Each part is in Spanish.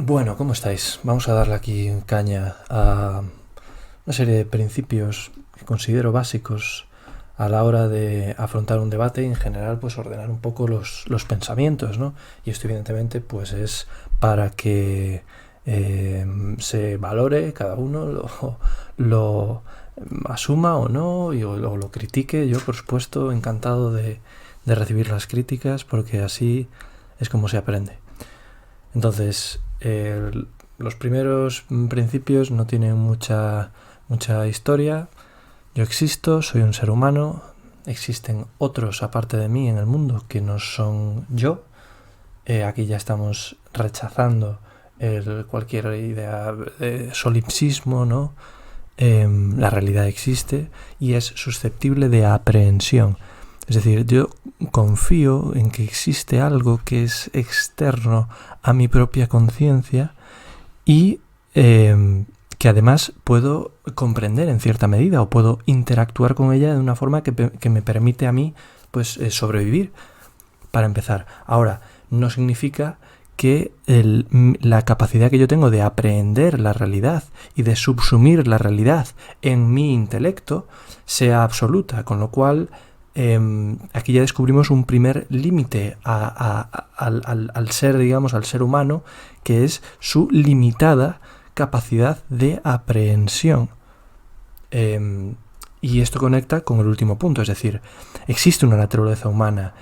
Bueno, ¿cómo estáis? Vamos a darle aquí caña a una serie de principios que considero básicos a la hora de afrontar un debate y en general pues ordenar un poco los pensamientos, ¿no? Y esto evidentemente pues es para que se valore cada uno, lo asuma o no o lo critique. Yo por supuesto encantado de recibir las críticas porque así es como se aprende. Entonces, los primeros principios no tienen mucha historia. Yo existo, soy un ser humano, existen otros aparte de mí en el mundo que no son yo. Aquí ya estamos rechazando cualquier idea de solipsismo, ¿no? La realidad existe y es susceptible de aprehensión. Es decir, yo confío en que existe algo que es externo a mi propia conciencia y que además puedo comprender en cierta medida o puedo interactuar con ella de una forma que me permite a mí pues sobrevivir, para empezar. Ahora, no significa que la capacidad que yo tengo de aprehender la realidad y de subsumir la realidad en mi intelecto sea absoluta, con lo cual aquí ya descubrimos un primer límite al ser, digamos, al ser humano, que es su limitada capacidad de aprehensión. Y esto conecta con el último punto, es decir, existe una naturaleza humana.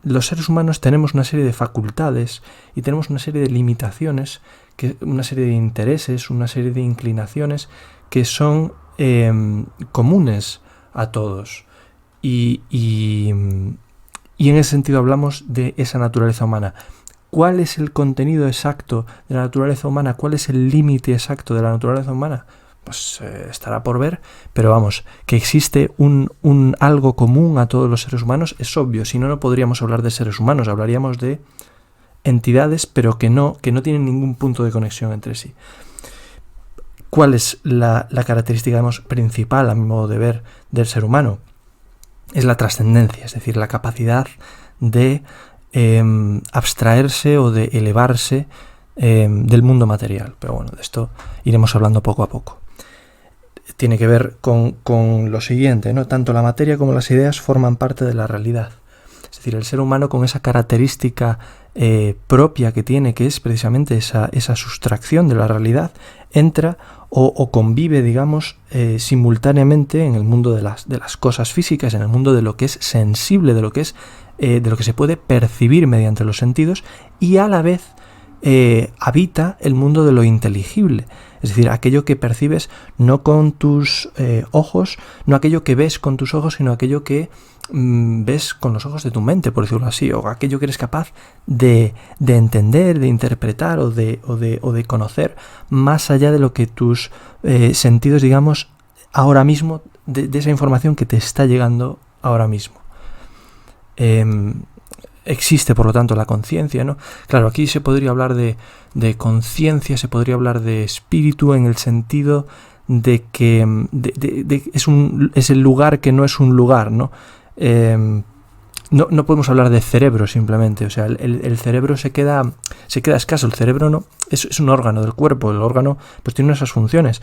Los seres humanos tenemos una serie de facultades y tenemos una serie de limitaciones, una serie de intereses, una serie de inclinaciones que son comunes a todos. Y en ese sentido hablamos de esa naturaleza humana. ¿Cuál es el contenido exacto de la naturaleza humana? ¿Cuál es el límite exacto de la naturaleza humana? Pues estará por ver, pero vamos, que existe un algo común a todos los seres humanos es obvio. Si no, no podríamos hablar de seres humanos, hablaríamos de entidades, pero que no tienen ningún punto de conexión entre sí. ¿Cuál es la característica, digamos, principal, a mi modo de ver, del ser humano? Es la trascendencia, es decir, la capacidad de abstraerse o de elevarse del mundo material. Pero bueno, de esto iremos hablando poco a poco. Tiene que ver con lo siguiente, ¿no? Tanto la materia como las ideas forman parte de la realidad. Es decir, el ser humano con esa característica propia que tiene, que es precisamente esa sustracción de la realidad, entra o convive, digamos, simultáneamente en el mundo de las cosas físicas, en el mundo de lo que es sensible, de lo que se puede percibir mediante los sentidos, y a la vez habita el mundo de lo inteligible, es decir, aquello que percibes no con tus ojos, no aquello que ves con tus ojos, sino aquello que ves con los ojos de tu mente, por decirlo así, o aquello que eres capaz de entender, de interpretar o de conocer más allá de lo que tus sentidos, digamos, ahora mismo, de esa información que te está llegando ahora mismo. Existe, por lo tanto, la conciencia, ¿no? Claro, aquí se podría hablar de conciencia, se podría hablar de espíritu en el sentido de que es el lugar que no es un lugar, ¿no? No podemos hablar de cerebro simplemente, o sea, el cerebro se queda escaso. El cerebro no es un órgano del cuerpo, el órgano pues tiene esas funciones.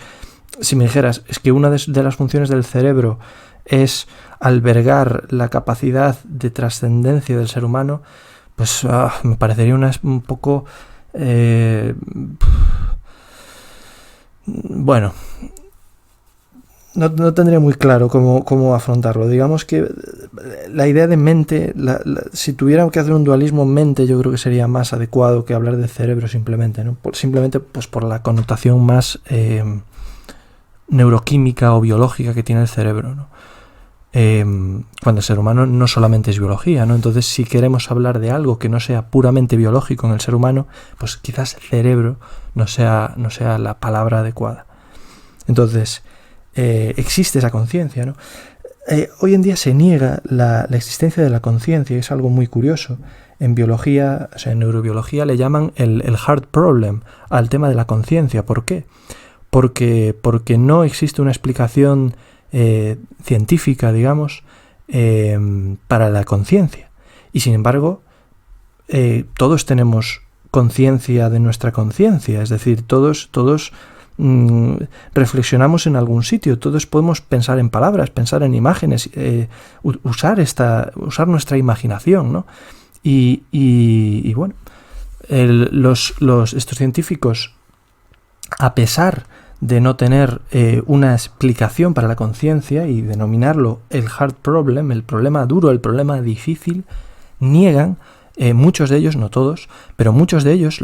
Si me dijeras, es que una de las funciones del cerebro es albergar la capacidad de trascendencia del ser humano, pues me parecería un poco bueno, no tendría muy claro cómo afrontarlo. Digamos que la idea de mente, si tuviera que hacer un dualismo mente, yo creo que sería más adecuado que hablar de cerebro simplemente, ¿no? Simplemente pues por la connotación más neuroquímica o biológica que tiene el cerebro, ¿no? Cuando el ser humano no solamente es biología, ¿no? Entonces, si queremos hablar de algo que no sea puramente biológico en el ser humano, pues quizás cerebro no sea la palabra adecuada. Entonces, existe esa conciencia, ¿no? Hoy en día se niega la existencia de la conciencia, y es algo muy curioso. En biología, o sea, en neurobiología le llaman el hard problem al tema de la conciencia. ¿Por qué? Porque no existe una explicación científica, digamos, para la conciencia. Y sin embargo, todos tenemos conciencia de nuestra conciencia, es decir, todos reflexionamos en algún sitio, todos podemos pensar en palabras, pensar en imágenes, usar nuestra imaginación, ¿no? Y bueno, estos científicos, a pesar de no tener una explicación para la conciencia y denominarlo el hard problem, el problema duro, el problema difícil, niegan, muchos de ellos, no todos, pero muchos de ellos,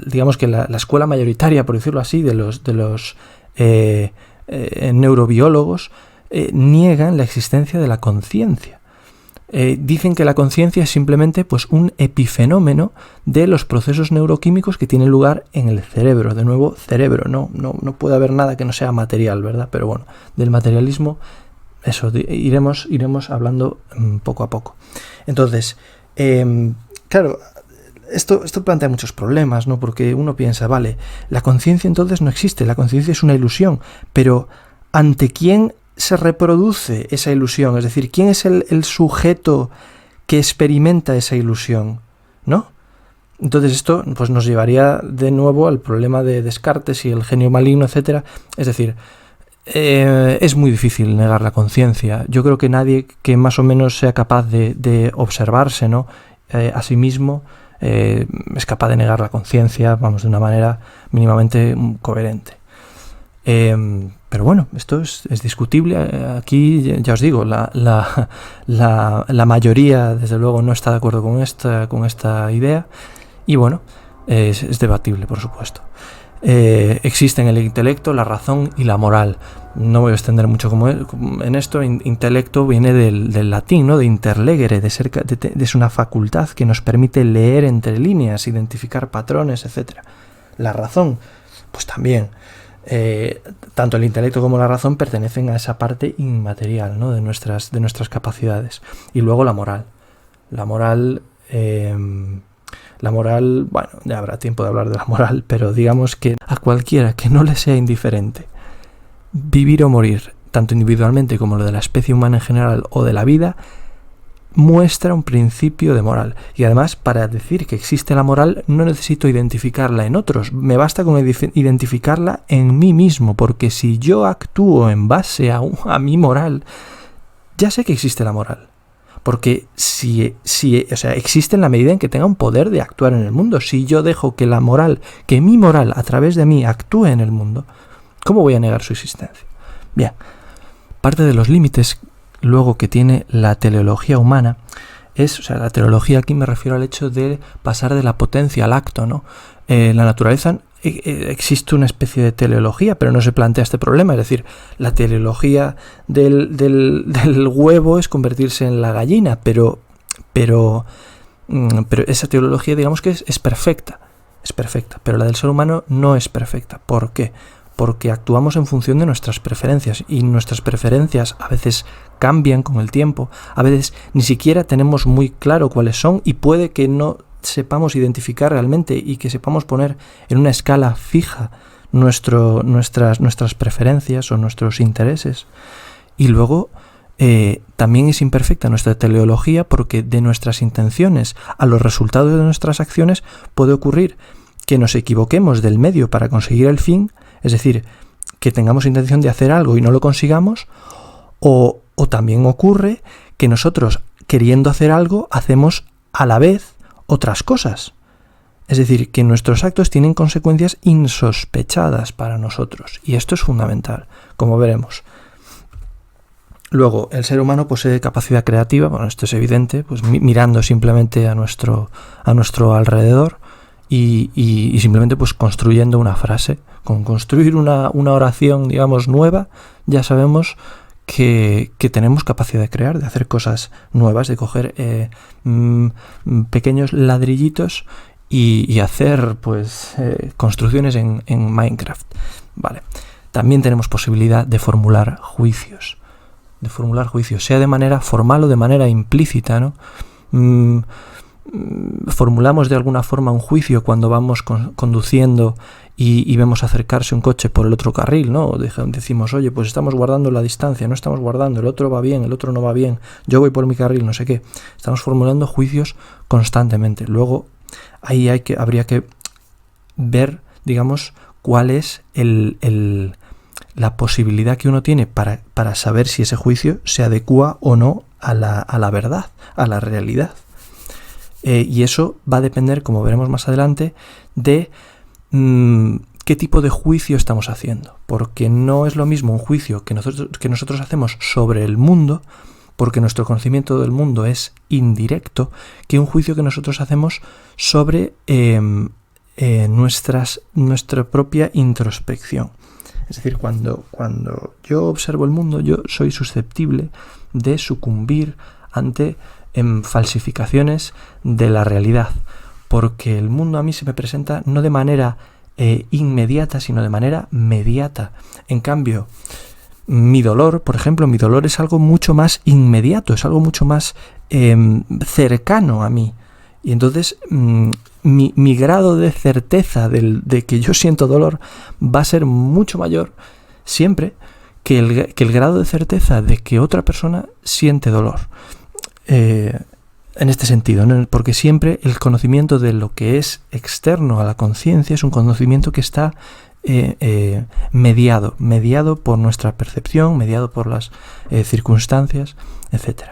digamos que la escuela mayoritaria, por decirlo así, de los neurobiólogos, niegan la existencia de la conciencia. Dicen que la conciencia es simplemente pues un epifenómeno de los procesos neuroquímicos que tienen lugar en el cerebro. De nuevo, cerebro, no puede haber nada que no sea material, ¿verdad? Pero bueno, del materialismo, eso, iremos hablando poco a poco. Entonces, claro, esto plantea muchos problemas, ¿no? Porque uno piensa, vale, la conciencia entonces no existe, la conciencia es una ilusión, pero ¿ante quién se reproduce esa ilusión? Es decir, ¿quién es el sujeto que experimenta esa ilusión? ¿No? Entonces esto pues nos llevaría de nuevo al problema de Descartes y el genio maligno, etcétera. Es decir, es muy difícil negar la conciencia. Yo creo que nadie que más o menos sea capaz de observarse, ¿no? A sí mismo es capaz de negar la conciencia, vamos, de una manera mínimamente coherente. Pero bueno, esto es discutible. Aquí ya os digo, la mayoría desde luego no está de acuerdo con esta idea, y bueno, es debatible, por supuesto. Existen el intelecto, la razón y la moral. No voy a extender mucho en esto. Intelecto viene del latín, ¿no? De interlegere, es una facultad que nos permite leer entre líneas, identificar patrones, etc. La razón, pues también. Tanto el intelecto como la razón pertenecen a esa parte inmaterial, ¿no? de nuestras capacidades. Y luego la moral. La moral, bueno, ya habrá tiempo de hablar de la moral, pero digamos que a cualquiera que no le sea indiferente vivir o morir, tanto individualmente como lo de la especie humana en general o de la vida, muestra un principio de moral. Y además, para decir que existe la moral, no necesito identificarla en otros. Me basta con identificarla en mí mismo, porque si yo actúo en base a mi moral, ya sé que existe la moral. Porque o sea, existe en la medida en que tenga un poder de actuar en el mundo. Si yo dejo que mi moral a través de mí actúe en el mundo, ¿cómo voy a negar su existencia? Bien, parte de los límites luego que tiene la teleología humana la teleología, aquí me refiero al hecho de pasar de la potencia al acto, ¿no? La naturaleza existe una especie de teleología, pero no se plantea este problema. Es decir, la teleología del huevo es convertirse en la gallina, pero esa teleología, digamos que es perfecta, pero la del ser humano no es perfecta. ¿Por qué? Porque actuamos en función de nuestras preferencias, y nuestras preferencias a veces cambian con el tiempo, a veces ni siquiera tenemos muy claro cuáles son, y puede que no sepamos identificar realmente y que sepamos poner en una escala fija nuestras preferencias o nuestros intereses. Y luego también es imperfecta nuestra teleología, porque de nuestras intenciones a los resultados de nuestras acciones puede ocurrir que nos equivoquemos del medio para conseguir el fin. Es decir, que tengamos intención de hacer algo y no lo consigamos, o también ocurre que nosotros, queriendo hacer algo, hacemos a la vez otras cosas. Es decir, que nuestros actos tienen consecuencias insospechadas para nosotros, y esto es fundamental, como veremos. Luego, el ser humano posee capacidad creativa, bueno, esto es evidente, pues mirando simplemente a nuestro alrededor, y simplemente pues construyendo una frase. Con construir una oración, digamos, nueva, ya sabemos que tenemos capacidad de crear, de hacer cosas nuevas, de coger pequeños ladrillitos y hacer pues construcciones en Minecraft. Vale. También tenemos posibilidad de formular juicios, sea de manera formal o de manera implícita, ¿no? formulamos de alguna forma un juicio cuando vamos conduciendo y vemos acercarse un coche por el otro carril, ¿no? Decimos, oye, pues estamos guardando la distancia, no estamos guardando, el otro va bien, el otro no va bien, yo voy por mi carril, no sé qué. Estamos formulando juicios constantemente. Luego, ahí habría que ver, digamos, cuál es la posibilidad que uno tiene para saber si ese juicio se adecua o no a la verdad, a la realidad. Y eso va a depender, como veremos más adelante, de qué tipo de juicio estamos haciendo. Porque no es lo mismo un juicio que nosotros hacemos sobre el mundo, porque nuestro conocimiento del mundo es indirecto, que un juicio que nosotros hacemos sobre nuestra propia introspección. Es decir, cuando yo observo el mundo, yo soy susceptible de sucumbir ante falsificaciones de la realidad, porque el mundo a mí se me presenta no de manera inmediata, sino de manera mediata. En cambio, mi dolor, por ejemplo, es algo mucho más inmediato, es algo mucho más cercano a mí. Y entonces mi grado de certeza de que yo siento dolor va a ser mucho mayor siempre que el grado de certeza de que otra persona siente dolor. En este sentido, ¿no? Porque siempre el conocimiento de lo que es externo a la conciencia es un conocimiento que está mediado por nuestra percepción, mediado por las circunstancias, etc.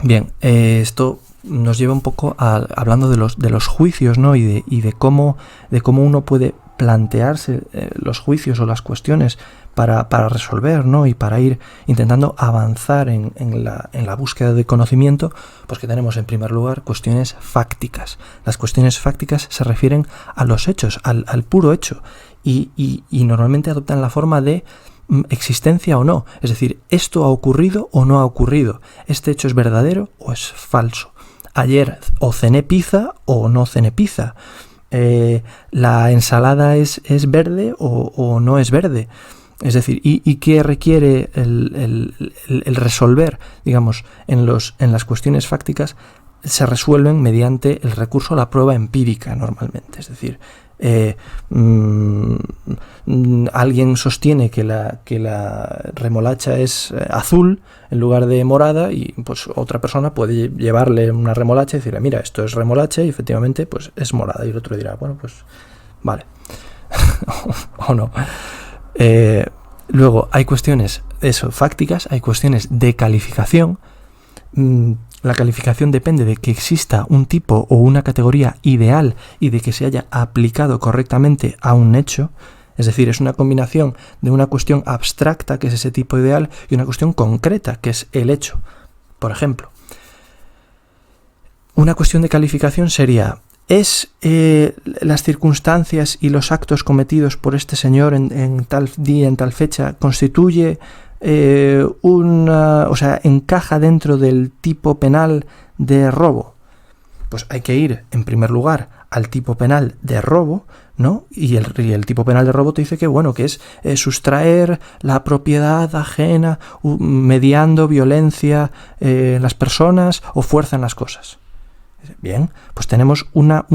Bien, esto nos lleva un poco hablando de los juicios, ¿no? y de cómo uno puede plantearse los juicios o las cuestiones para resolver, ¿no? Y para ir intentando avanzar en la búsqueda de conocimiento, pues que tenemos en primer lugar cuestiones fácticas. Las cuestiones fácticas se refieren a los hechos, al puro hecho, y normalmente adoptan la forma de existencia o no, es decir, esto ha ocurrido o no ha ocurrido, este hecho es verdadero o es falso, ayer o cené pizza o no cené pizza, la ensalada es verde o no es verde. Es decir, ¿y qué requiere el resolver? Digamos, en las cuestiones fácticas se resuelven mediante el recurso a la prueba empírica normalmente. Es decir, alguien sostiene que la remolacha es azul en lugar de morada, y pues otra persona puede llevarle una remolacha y decirle, mira, esto es remolacha y efectivamente pues es morada, y el otro dirá, bueno, pues vale. O no. Luego hay cuestiones fácticas, hay cuestiones de calificación. La calificación depende de que exista un tipo o una categoría ideal y de que se haya aplicado correctamente a un hecho. Es decir, es una combinación de una cuestión abstracta, que es ese tipo ideal, y una cuestión concreta, que es el hecho. Por ejemplo, una cuestión de calificación sería: ¿es las circunstancias y los actos cometidos por este señor en tal día, en tal fecha, constituye encaja dentro del tipo penal de robo? Pues hay que ir, en primer lugar, al tipo penal de robo, ¿no? Y el tipo penal de robo te dice que, bueno, que es sustraer la propiedad ajena mediando violencia en las personas o fuerza en las cosas. Bien, pues tenemos una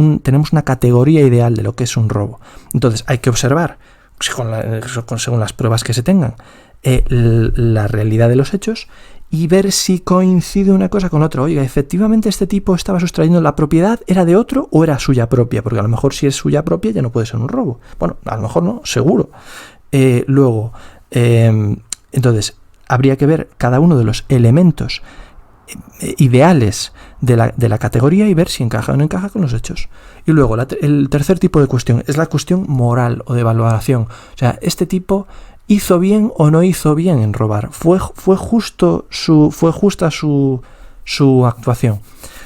categoría ideal de lo que es un robo. Entonces hay que observar, según las pruebas que se tengan, la realidad de los hechos y ver si coincide una cosa con otra. Oiga, efectivamente este tipo estaba sustrayendo la propiedad, ¿era de otro o era suya propia? Porque a lo mejor si es suya propia ya no puede ser un robo. Bueno, a lo mejor no, seguro. Entonces habría que ver cada uno de los elementos ideales de la categoría y ver si encaja o no encaja con los hechos. Y luego el tercer tipo de cuestión es la cuestión moral o de evaluación. O sea, este tipo ¿hizo bien o no hizo bien en robar? ¿Fue justa su actuación?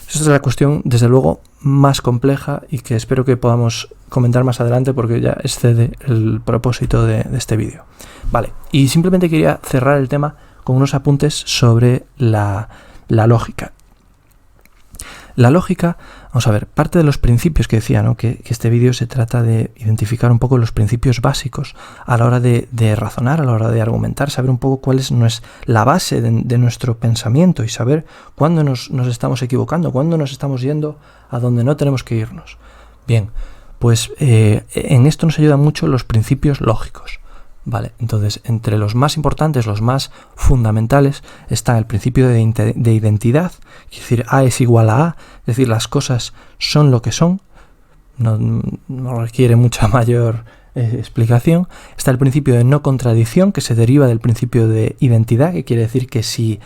Esa es la cuestión, desde luego, más compleja y que espero que podamos comentar más adelante, porque ya excede el propósito de este vídeo. Vale, y simplemente quería cerrar el tema con unos apuntes sobre la lógica. La lógica, vamos a ver, parte de los principios que decía, ¿no? Que este vídeo se trata de identificar un poco los principios básicos a la hora de razonar, a la hora de argumentar, saber un poco cuál es la base de nuestro pensamiento y saber cuándo nos estamos equivocando, cuándo nos estamos yendo a donde no tenemos que irnos. Bien, pues en esto nos ayudan mucho los principios lógicos. Vale, entonces entre los más importantes, los más fundamentales, está el principio de identidad, es decir, A es igual a A, es decir, las cosas son lo que son, no requiere mucha mayor explicación. Está el principio de no contradicción, que se deriva del principio de identidad, que quiere decir que si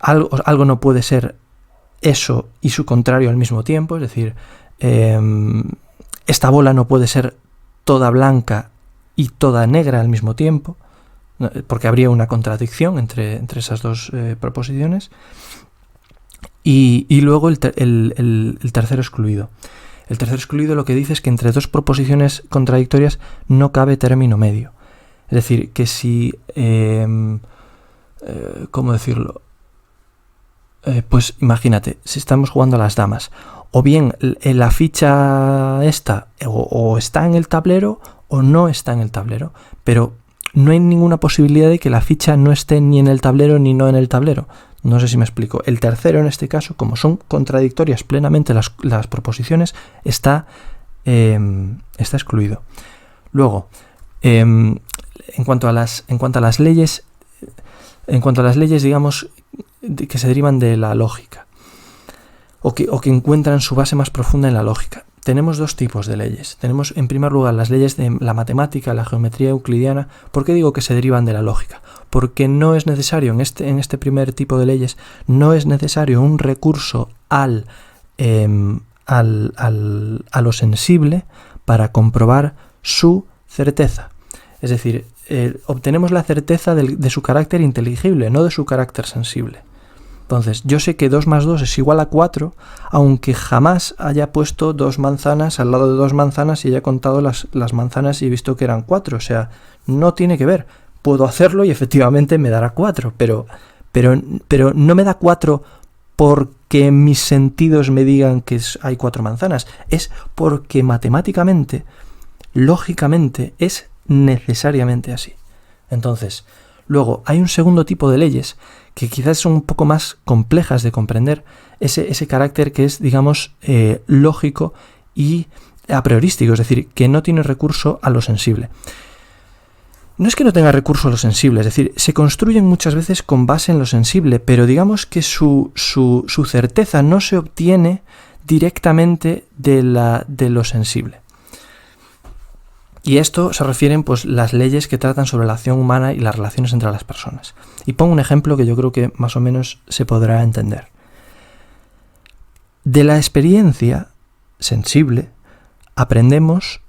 algo no puede ser eso y su contrario al mismo tiempo, es decir, esta bola no puede ser toda blanca y toda negra al mismo tiempo, porque habría una contradicción entre esas dos proposiciones. Y luego el tercero excluido. El tercero excluido lo que dice es que entre dos proposiciones contradictorias no cabe término medio. Es decir, que si... ¿cómo decirlo? Pues imagínate, si estamos jugando a las damas, o bien la ficha esta o está en el tablero o no está en el tablero, pero no hay ninguna posibilidad de que la ficha no esté ni en el tablero ni no en el tablero. No sé si me explico. El tercero, en este caso, como son contradictorias plenamente las proposiciones, está excluido. Luego, en cuanto a las leyes, digamos, que se derivan de la lógica, o que encuentran su base más profunda en la lógica. Tenemos dos tipos de leyes. Tenemos, en primer lugar, las leyes de la matemática, la geometría euclidiana. ¿Por qué digo que se derivan de la lógica? Porque no es necesario, en este primer tipo de leyes, no es necesario un recurso a lo sensible para comprobar su certeza. Es decir, obtenemos la certeza de su carácter inteligible, no de su carácter sensible. Entonces, yo sé que 2 más 2 es igual a 4, aunque jamás haya puesto 2 manzanas al lado de 2 manzanas y haya contado las manzanas y he visto que eran 4. O sea, no tiene que ver. Puedo hacerlo y efectivamente me dará 4, pero no me da 4 porque mis sentidos me digan que hay 4 manzanas. Es porque matemáticamente, lógicamente, es necesariamente así. Entonces, luego hay un segundo tipo de leyes que quizás son un poco más complejas de comprender, ese carácter que es, digamos, lógico y a priorístico, es decir, que no tiene recurso a lo sensible. No es que no tenga recurso a lo sensible, es decir, se construyen muchas veces con base en lo sensible, pero digamos que su certeza no se obtiene directamente de lo sensible. Y esto se refieren, pues, las leyes que tratan sobre la acción humana y las relaciones entre las personas. Y pongo un ejemplo que yo creo que más o menos se podrá entender. De la experiencia sensible aprendemos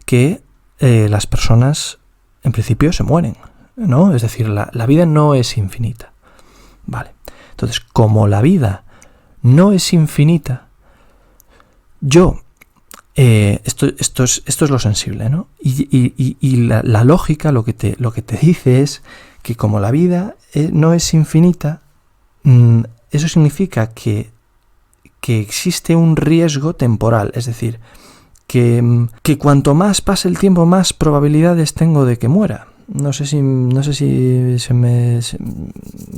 que las personas en principio se mueren, ¿no? Es decir, la vida no es infinita. Vale. Entonces, como la vida no es infinita, esto es lo sensible, ¿no? Y la lógica lo que te dice es que como la vida no es infinita, eso significa que existe un riesgo temporal, es decir, que cuanto más pase el tiempo, más probabilidades tengo de que muera. No sé si me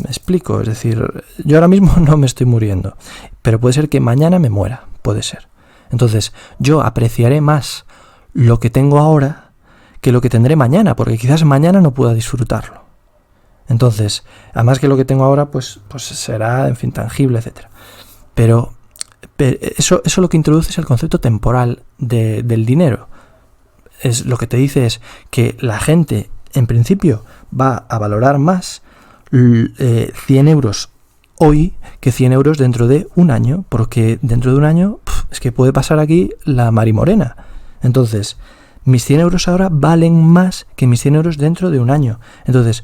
explico, es decir, yo ahora mismo no me estoy muriendo, pero puede ser que mañana me muera, puede ser. Entonces, yo apreciaré más lo que tengo ahora que lo que tendré mañana, porque quizás mañana no pueda disfrutarlo. Entonces, además que lo que tengo ahora, pues será, en fin, tangible, etc. Pero eso lo que introduce es el concepto temporal del dinero. Lo que te dice es que la gente, en principio, va a valorar más 100 euros hoy que 100 euros dentro de un año, porque dentro de un año es que puede pasar aquí la marimorena. Entonces, mis 100 euros ahora valen más que mis 100 euros dentro de un año. Entonces,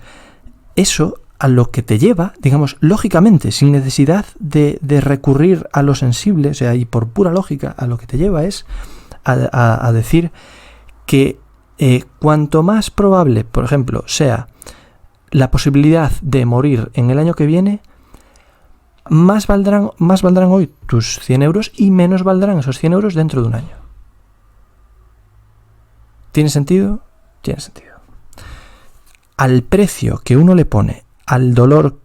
eso a lo que te lleva, digamos, lógicamente, sin necesidad de recurrir a lo sensible, o sea, y por pura lógica, a lo que te lleva es a decir que cuanto más probable, por ejemplo, sea la posibilidad de morir en el año que viene, más valdrán hoy tus 100 euros y menos valdrán esos 100 euros dentro de un año. ¿Tiene sentido? Tiene sentido. Al precio que uno le pone al dolor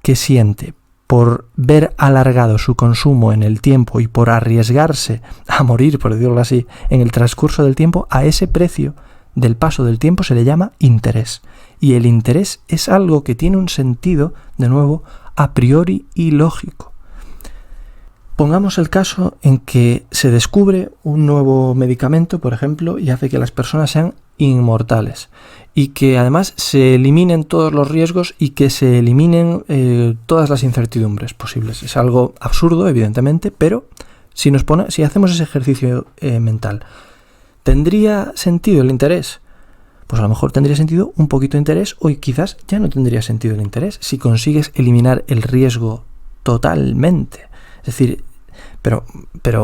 que siente por ver alargado su consumo en el tiempo y por arriesgarse a morir, por decirlo así, en el transcurso del tiempo, a ese precio del paso del tiempo se le llama interés. Y el interés es algo que tiene un sentido, de nuevo, a priori ilógico. Pongamos el caso en que se descubre un nuevo medicamento, por ejemplo, y hace que las personas sean inmortales y que además se eliminen todos los riesgos y que se eliminen todas las incertidumbres posibles. Es algo absurdo, evidentemente, pero si hacemos ese ejercicio mental, ¿tendría sentido el interés? Pues a lo mejor tendría sentido un poquito de interés, o quizás ya no tendría sentido el interés si consigues eliminar el riesgo totalmente. Es decir, pero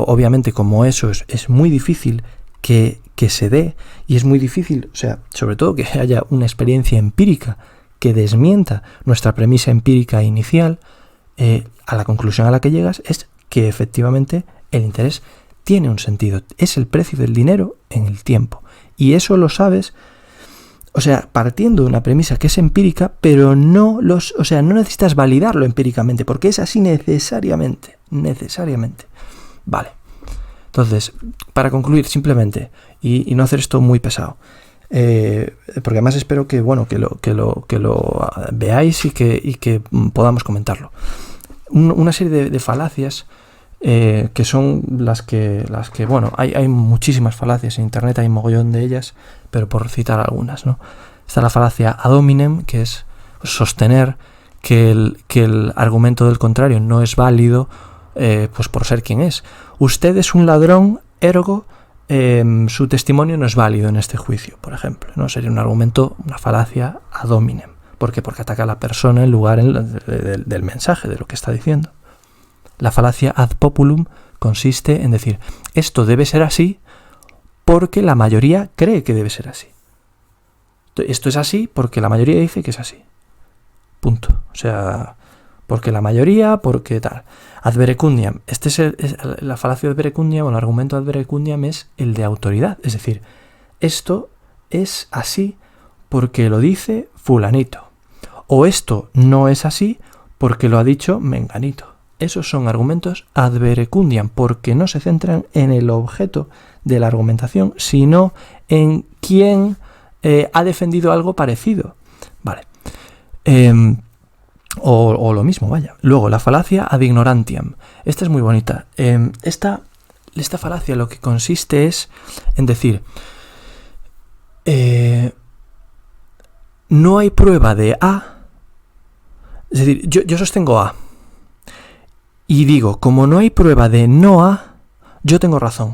obviamente como eso es muy difícil que se dé, y es muy difícil, o sea, sobre todo que haya una experiencia empírica que desmienta nuestra premisa empírica inicial, a la conclusión a la que llegas es que efectivamente el interés tiene un sentido, es el precio del dinero en el tiempo. Y eso lo sabes, o sea, partiendo de una premisa que es empírica, pero no necesitas validarlo empíricamente, porque es así necesariamente. Vale. Entonces, para concluir simplemente, y no hacer esto muy pesado, porque además espero que lo veáis y que podamos comentarlo. Una serie de falacias que son las que hay muchísimas falacias en internet, hay un mogollón de ellas, pero por citar algunas, ¿no? Está la falacia ad hominem, que es sostener que el argumento del contrario no es válido, pues por ser quien es. Usted es un ladrón, ergo su testimonio no es válido en este juicio, por ejemplo, ¿no? Sería un argumento, una falacia ad hominem. ¿Por qué? Porque ataca a la persona en lugar del mensaje, de lo que está diciendo. La falacia ad populum consiste en decir, esto debe ser así porque la mayoría cree que debe ser así. Esto es así porque la mayoría dice que es así. Punto. O sea, porque la mayoría, porque tal. Ad verecundiam. La falacia ad verecundiam, o el argumento ad verecundiam es el de autoridad. Es decir, esto es así porque lo dice fulanito. O esto no es así porque lo ha dicho menganito. Esos son argumentos ad verecundiam, porque no se centran en el objeto de la argumentación, sino en quién ha defendido algo parecido. Vale. O lo mismo, vaya. Luego, la falacia ad ignorantiam. Esta es muy bonita. Esta falacia lo que consiste es en decir, no hay prueba de A. Es decir, yo sostengo A. Y digo, como no hay prueba de no A, yo tengo razón.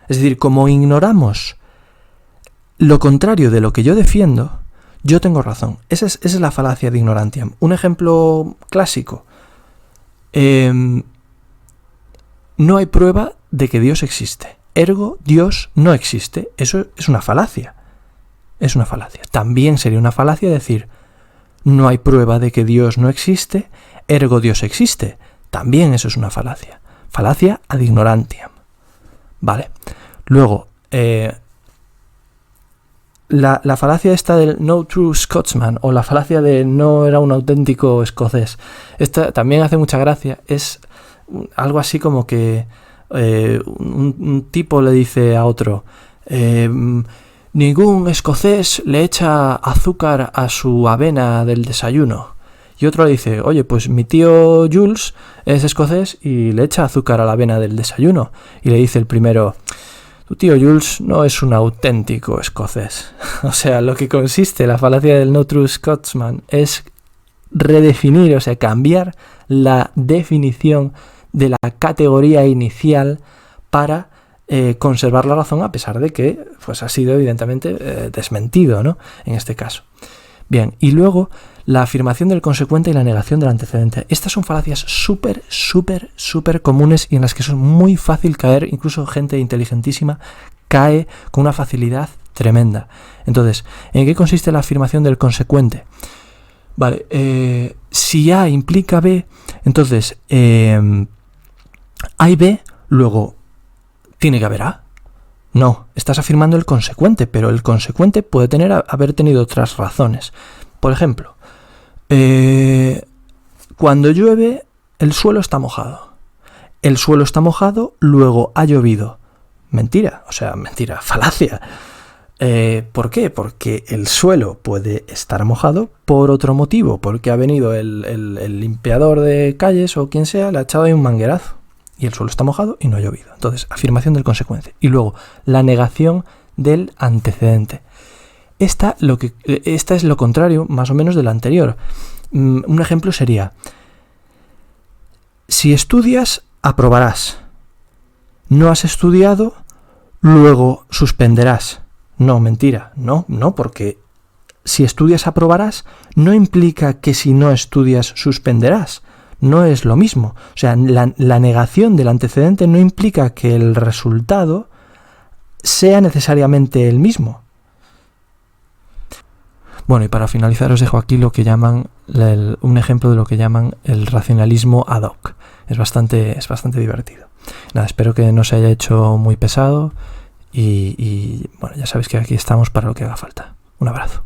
Es decir, como ignoramos lo contrario de lo que yo defiendo, yo tengo razón. Esa es la falacia de ignorantiam. Un ejemplo clásico. No hay prueba de que Dios existe. Ergo, Dios no existe. Eso es una falacia. Es una falacia. También sería una falacia decir, no hay prueba de que Dios no existe, ergo Dios existe. También eso es una falacia. Falacia ad ignorantiam. Vale. Luego, la falacia esta del no true Scotsman, o la falacia de no era un auténtico escocés, esta también hace mucha gracia. Es algo así como que un tipo le dice a otro, ningún escocés le echa azúcar a su avena del desayuno. Y otro le dice, oye, pues mi tío Jules es escocés y le echa azúcar a la avena del desayuno. Y le dice el primero, tu tío Jules no es un auténtico escocés. O sea, lo que consiste la falacia del no true Scotsman es redefinir, o sea, cambiar la definición de la categoría inicial para conservar la razón, a pesar de que pues ha sido evidentemente desmentido, ¿no? En este caso. Bien, y luego la afirmación del consecuente y la negación del antecedente. Estas son falacias súper comunes y en las que es muy fácil caer, incluso gente inteligentísima cae con una facilidad tremenda. Entonces, ¿en qué consiste la afirmación del consecuente? Vale, si A implica B, entonces A y B, luego tiene que haber A. No, estás afirmando el consecuente, pero el consecuente puede haber tenido otras razones. Por ejemplo, cuando llueve, el suelo está mojado. El suelo está mojado, luego ha llovido. Mentira, falacia. ¿Por qué? Porque el suelo puede estar mojado por otro motivo, porque ha venido el limpiador de calles o quien sea, le ha echado ahí un manguerazo y el suelo está mojado y no ha llovido. Entonces, afirmación del consecuente. Y luego, la negación del antecedente. Esta es lo contrario, más o menos, de la anterior. Un ejemplo sería: si estudias, aprobarás. No has estudiado, luego suspenderás. No, mentira, no, porque si estudias aprobarás no implica que si no estudias suspenderás. No es lo mismo. O sea, la negación del antecedente no implica que el resultado sea necesariamente el mismo. Bueno, y para finalizar os dejo aquí lo que llaman un ejemplo de lo que llaman el racionalismo ad hoc. Es bastante divertido. Nada, espero que no se haya hecho muy pesado y bueno, ya sabéis que aquí estamos para lo que haga falta. Un abrazo.